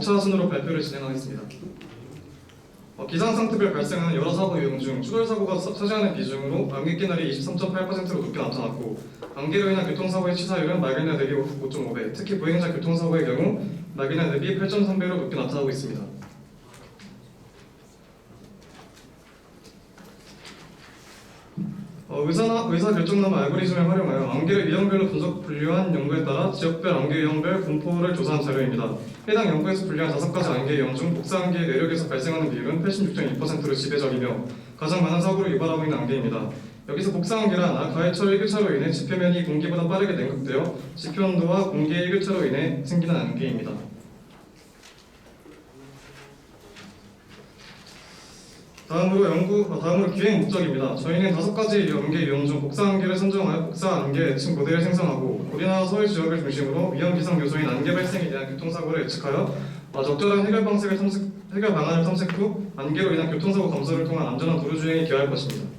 목차 순으로 발표를 진행하겠습니다. 기상상태별 발생하는 여러 사고 유형 중 추돌사고가 차지하는 비중으로 안개 날이 23.8%로 높게 나타났고, 안개로 인한 교통사고의 치사율은 말길 날 대비 5.5배, 특히 보행자 교통사고의 경우 말길 날 대비 8.3배로 높게 나타나고 있습니다. 의사결정남아 알고리즘을 활용하여 안개를 유형별로 분류한 연구에 따라 지역별 안개 유형별 분포를 조사한 자료입니다. 해당 연구에서 분류한 5가지 안개 유형 중 복사안개의 내륙에서 발생하는 비율은 86.2%로 지배적이며 가장 많은 사고를 유발하고 있는 안개입니다. 여기서 복사안개란 가해철 일교차로 인해 지표면이 공기보다 빠르게 냉각되어 지표온도와 공기의 일교차로 인해 생기는 안개입니다. 다음으로 기획 목적입니다. 저희는 5가지 안개 유형 중 복사안개를 선정하여 복사안개 예측 모델을 생성하고 우리나라 서울 지역을 중심으로 위험 기상 요소인 안개 발생에 대한 교통사고를 예측하여 적절한 해결 방안을 탐색 후 안개로 인한 교통사고 감소를 통한 안전한 도로주행에 기여할 것입니다.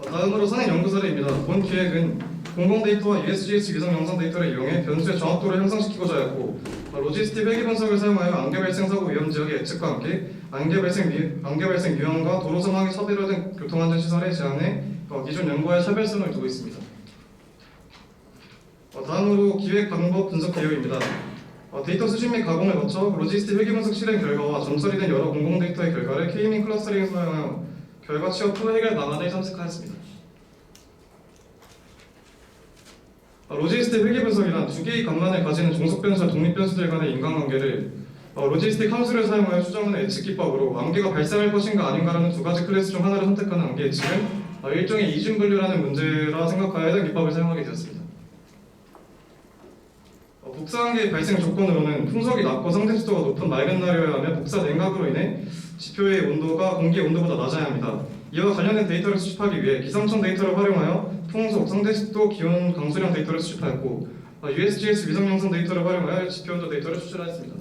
다음으로 선행 연구 사례입니다. 본 기획은 공공 데이터와 USGS 위성 영상 데이터를 이용해 변수의 정확도를 향상시키고자 하였고, 로지스틱 회귀 분석을 사용하여 안개 발생 사고 위험 지역의 예측과 함께 안개 발생 유형과 도로 상황이 차별화된 교통안전 시설의 제한에 기존 연구와의 차별성을 두고 있습니다. 다음으로 기획 방법 분석 개요입니다. 데이터 수집 및 가공을 거쳐 로지스틱 회귀 분석 실행 결과와 전처리 된 여러 공공 데이터의 결과를 K-민 클러스터링을 사용하여 결과 취업 후 해결 방안을 탐색하였습니다. 로지스틱 회귀 분석이란 두 개의 간만을 가지는 종속 변수와 독립 변수들 간의 인간관계를 로지스틱 함수를 사용하여 추정하는 예측 기법으로 안개가 발생할 것인가 아닌가라는 두 가지 클래스 중 하나를 선택하는 안개 예측은 일종의 이중 분류라는 문제라 생각하여 해당 기법을 사용하게 되었습니다. 복사안개의 발생 조건으로는 풍속이 낮고 상대 습도가 높은 맑은 날이어야 하며 복사 냉각으로 인해 지표의 온도가 공기의 온도보다 낮아야 합니다. 이와 관련된 데이터를 수집하기 위해 기상청 데이터를 활용하여 풍속, 상대 습도, 기온, 강수량 데이터를 수집하였고, USGS 위성 영상 데이터를 활용하여 지표 온도 데이터를 수출하였습니다.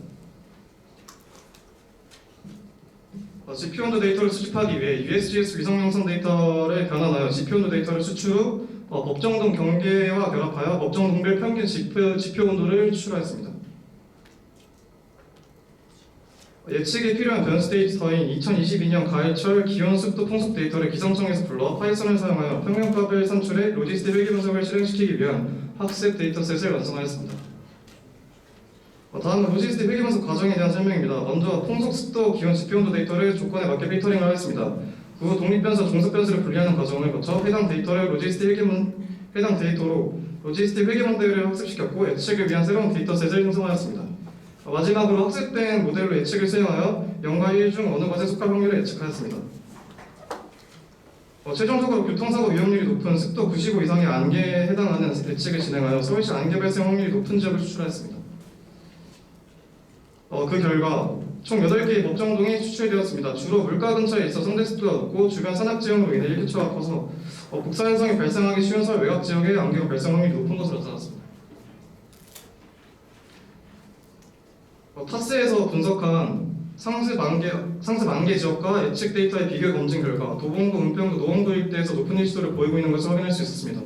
지표 온도 데이터를 수집하기 위해 USGS 위성 영상 데이터를 변환하여 지표 온도 데이터를 수출 후 법정동 경계와 결합하여 법정동별 평균 지표 온도를 추출하였습니다. 예측에 필요한 변수 데이터인 2022년 가을철 기온, 습도, 풍속 데이터를 기상청에서 불러 파이썬을 사용하여 평균값을 산출해 로지스틱 회귀 분석을 실행시키기 위한 학습 데이터셋을 완성하였습니다. 다음은 로지스틱 회귀 분석 과정에 대한 설명입니다. 먼저 풍속, 습도, 기온, 지표 온도 데이터를 조건에 맞게 필터링을 하였습니다. 그 후 독립변수와 종속변수를 분리하는 과정을 거쳐 해당 데이터로 로지스틱 회귀 모델을 학습시켰고 예측을 위한 새로운 데이터셋을 형성하였습니다. 마지막으로 학습된 모델로 예측을 수행하여 0과 1 중 어느 것에 속할 확률을 예측하였습니다. 최종적으로 교통사고 위험률이 높은 습도 95 이상의 안개에 해당하는 예측을 진행하여 서울시 안개 발생 확률이 높은 지역을 추출하였습니다. 그 결과 총 8개의 법정동이 추출되었습니다. 주로 물가 근처에 있어 상대 습도가 높고 주변 산악지형으로 인해 일교차가 커서 복사 현상이 발생하기 쉬운 서울 외곽 지역에 안개가 발생 확률이 높은 것으로 나타났습니다. 타스에서 분석한 상습 안개 지역과 예측 데이터의 비교 검진 결과 도봉구, 은평구, 노원구 일대에서 높은 일시도를 보이고 있는 것을 확인할 수 있었습니다.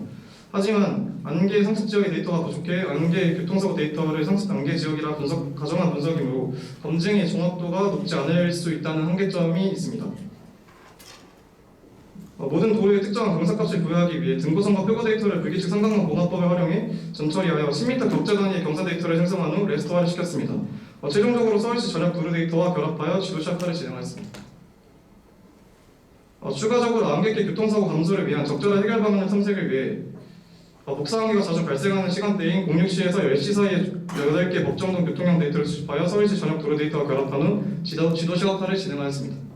하지만 안개 상습 지역의 데이터가 부족해 안개 교통사고 데이터를 상습 안개 지역이라 가정한 분석이므로 검증의 정확도가 높지 않을 수 있다는 한계점이 있습니다. 모든 도로에 특정한 경사값을 부여하기 위해 등고선과 표고 데이터를 불규칙 삼각망 봉합법을 활용해 전처리하여 10m 격자 단위의 경사 데이터를 생성한 후 레스토어를 시켰습니다. 최종적으로 서울시 전역 도로 데이터와 결합하여 지도시학화를 진행하였습니다. 추가적으로 안개길 교통사고 감소를 위한 적절한 해결 방안을 탐색을 위해 복사안개가 자주 발생하는 시간대인 06시에서 10시 사이에 8개 법정동 교통량 데이터를 수집하여 서울시 전역 도로 데이터와 결합한 후 지도시학화를 진행하였습니다.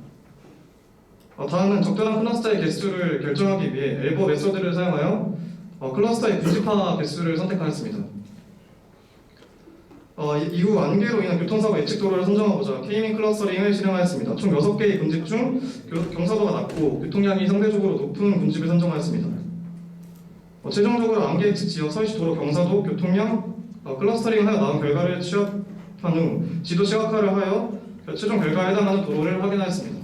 다음은 적절한 클러스터의 개수를 결정하기 위해 엘보 메소드를 사용하여 클러스터의 분집화 개수를 선택하였습니다. 이후 안개로 인한 교통사고 예측 도로를 선정하고자 K-민 클러스터링을 실행하였습니다. 총 6개의 군집 중 경사도가 낮고 교통량이 상대적으로 높은 군집을 선정하였습니다. 최종적으로 안개 예측 지역 서울시 도로 경사도, 교통량, 클러스터링을 하여 나온 결과를 취합한 후 지도 시각화를 하여 최종 결과에 해당하는 도로를 확인하였습니다.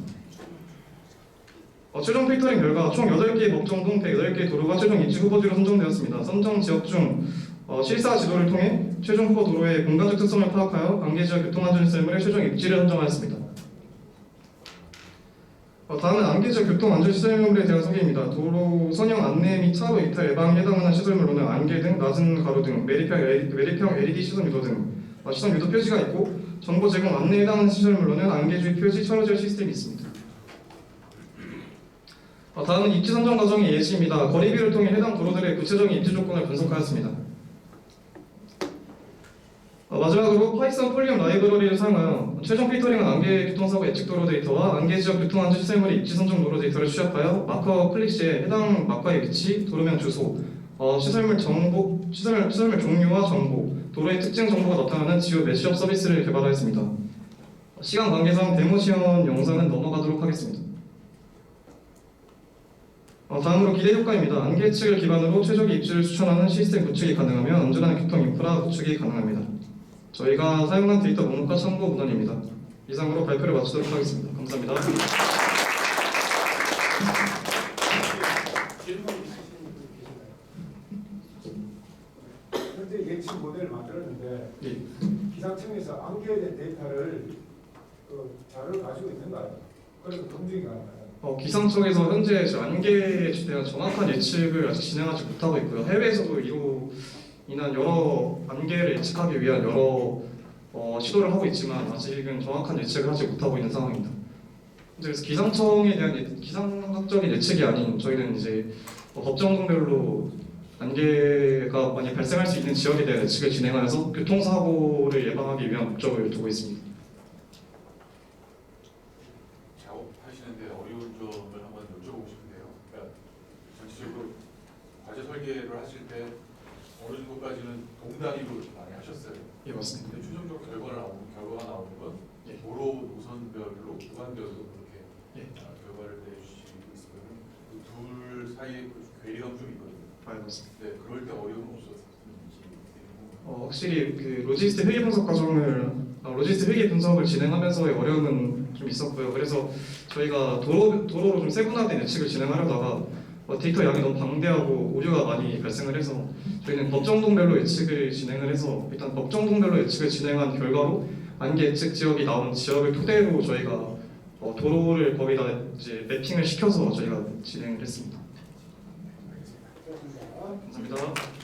최종 필터링 결과 총 8개의 법정동 108개의 도로가 최종 입지 후보지로 선정되었습니다. 선정 지역 중 실사 지도를 통해 최종호 도로의 공간적 특성을 파악하여 안개지역 교통안전시설물의 최종 입지를 선정하였습니다. 다음은 안개지역 교통안전시설물에 대한 소개입니다. 도로 선형 안내 및 차로 이탈 예방에 해당하는 시설물로는 안개 등, 낮은 가로 등, 매립형 LED 시선 유도 등 시선 유도 표지가 있고, 정보 제공 안내에 해당하는 시설물로는 안개 주의 표지, 철로제어 시스템이 있습니다. 다음은 입지 선정 과정의 예시입니다. 거리비를 통해 해당 도로들의 구체적인 입지 조건을 분석하였습니다. 마지막으로 파이썬 폴리움 라이브러리를 사용하여 최종 필터링한 안개 교통사고 예측 도로 데이터와 안개 지역 교통안전 시설물의 입지 선정 도로 데이터를 취합하여 마커 클릭 시에 해당 마커의 위치, 도로명 주소, 시설물 종류와 정보, 도로의 특징 정보가 나타나는 지오 매치업 서비스를 개발하였습니다. 시간 관계상 데모 시연 영상은 넘어가도록 하겠습니다. 다음으로 기대 효과입니다. 안개 예측을 기반으로 최적의 입지를 추천하는 시스템 구축이 가능하며 안전한 교통 인프라 구축이 가능합니다. 저희가 사용한 데이터 목록과 참고 문헌입니다. 이상으로 발표를 마치도록 하겠습니다. 감사합니다. 현재 예측 모델을 만들었는데 예. 기상청에서 안개에 대한 데이터를 자료를 가지고 있는가요? 그래서 검증이 가능가요? 기상청에서 현재 안개에 대한 정확한 예측을 아직 진행하지 못하고 있고요. 해외에서도 이로 인한 여러 안개를 예측하기 위한 여러 시도를 하고 있지만 아직은 정확한 예측을 하지 못하고 있는 상황입니다. 그래서 기상청에 대한 기상학적인 예측이 아닌 저희는 이제 법정동별로 안개가 많이 발생할 수 있는 지역에 대한 예측을 진행하여서 교통사고를 예방하기 위한 목적을 두고 있습니다. 작업하시는데 어려운 점을 한번 여쭤보고 싶은데요. 그러니까 전체적으로 과제 설계를 하실 때 어느 정도까지는 동단위로 많이 하셨어요. 예, 맞습니다. 근데 최종적으로 결과가 나오는 건 예. 도로 노선별로 구간별로 그렇게 예. 결과를 내주시고 있으면 그 둘 사이에 괴리감 좀 있거든요. 맞습니다. 네, 그럴 때 어려움 없었는지. 확실히 그 로지스틱 회계 분석 과정을 로지스틱 회계 분석을 진행하면서의 어려움은 좀 있었고요. 그래서 저희가 도로로 좀 세분화된 예측을 진행하려다가 데이터 양이 너무 방대하고 오류가 많이 발생을 해서 저희는 법정동별로 예측을 진행을 해서 일단 법정동별로 예측을 진행한 결과로 안개 예측 지역이 나온 지역을 토대로 저희가 도로를 거기다 이제 매핑을 시켜서 저희가 진행을 했습니다. 감사합니다.